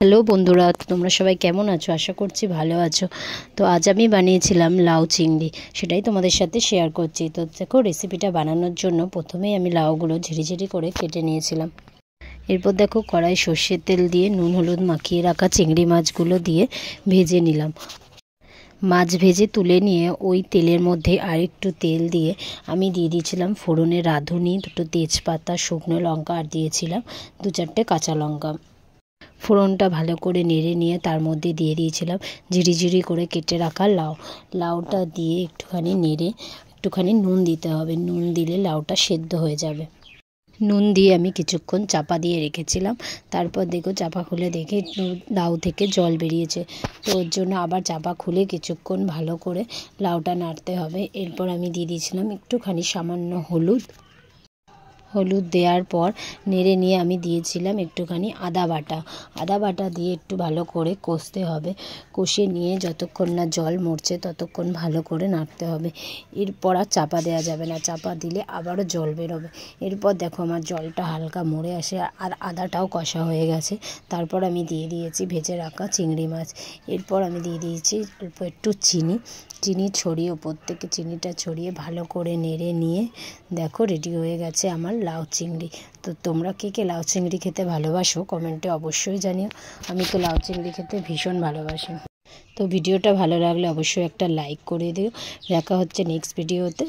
Hello বন্ধুরা, তোমরা সবাই কেমন আছো? আশা করছি ভালো আছো। তো আজ আমি বানিয়েছিলাম লাউ চিংড়ি, সেটাই তোমাদের সাথে শেয়ার করছি। তো দেখো, রেসিপিটা বানানোর জন্য প্রথমেই আমি লাউগুলো ঝিরিঝিরি করে কেটে নিয়েছিলাম। এরপর দেখো, কড়াই সর্ষের তেল দিয়ে নুন হলুদ মাখিয়ে রাখা চিংড়ি মাছগুলো দিয়ে ভেজে নিলাম। মাছ ভেজে তুলে নিয়ে ওই তেলের মধ্যে আরেকটু তেল দিয়ে আমি দিয়ে দিয়েছিলাম ফোড়নে রাঁধুনি, দুটো তেজপাতা, শুকনো লঙ্কা, আর দিয়েছিলাম 2-4টে কাঁচা লঙ্কা। ফোড়নটা ভালো করে নেড়ে নিয়ে তার মধ্যে দিয়ে দিয়েছিলাম ঝিরিঝিরি করে কেটে রাখা লাউটা দিয়ে একটুখানি নেড়ে একটুখানি নুন দিতে হবে। নুন দিলে লাউটা সেদ্ধ হয়ে যাবে। নুন দিয়ে আমি কিছুক্ষণ চাপা দিয়ে রেখেছিলাম। তারপর দেখো, চাপা খুলে দেখে লাউ থেকে জল বেরিয়েছে। তো ওর জন্য আবার চাপা খুলে কিছুক্ষণ ভালো করে লাউটা নাড়তে হবে। এরপর আমি দিয়ে দিয়েছিলাম একটুখানি সামান্য হলুদ দেওয়ার পর নেড়ে নিয়ে আমি দিয়েছিলাম একটুখানি আদা বাটা দিয়ে একটু ভালো করে কষতে হবে। কষে নিয়ে যতক্ষণ না জল মরছে ততক্ষণ ভালো করে নাড়তে হবে। এরপর আর চাপা দেওয়া যাবে না, চাপা দিলে আবারও জল বেরোবে। এরপর দেখো, আমার জলটা হালকা মরে আসে আর আদাটাও কষা হয়ে গেছে। তারপর আমি দিয়ে দিয়েছি ভেজে রাখা চিংড়ি মাছ। এরপর আমি দিয়ে দিয়েছি অল্প একটু চিনি ছড়িয়ে, ওপর থেকে চিনিটা ছড়িয়ে ভালো করে নেড়ে নিয়ে দেখো, রেডি হয়ে গেছে আমার লাউ চিংড়ি। তো তোমরা কে কে লাউ চিংড়ি খেতে ভালোবাসো কমেন্টে অবশ্যই জানিও। আমি তো লাউ চিংড়ি খেতে ভীষণ ভালোবাসি। তো ভিডিওটা ভালো লাগলে অবশ্যই একটা লাইক করে দিও। দেখা হচ্ছে নেক্সট ভিডিওতে।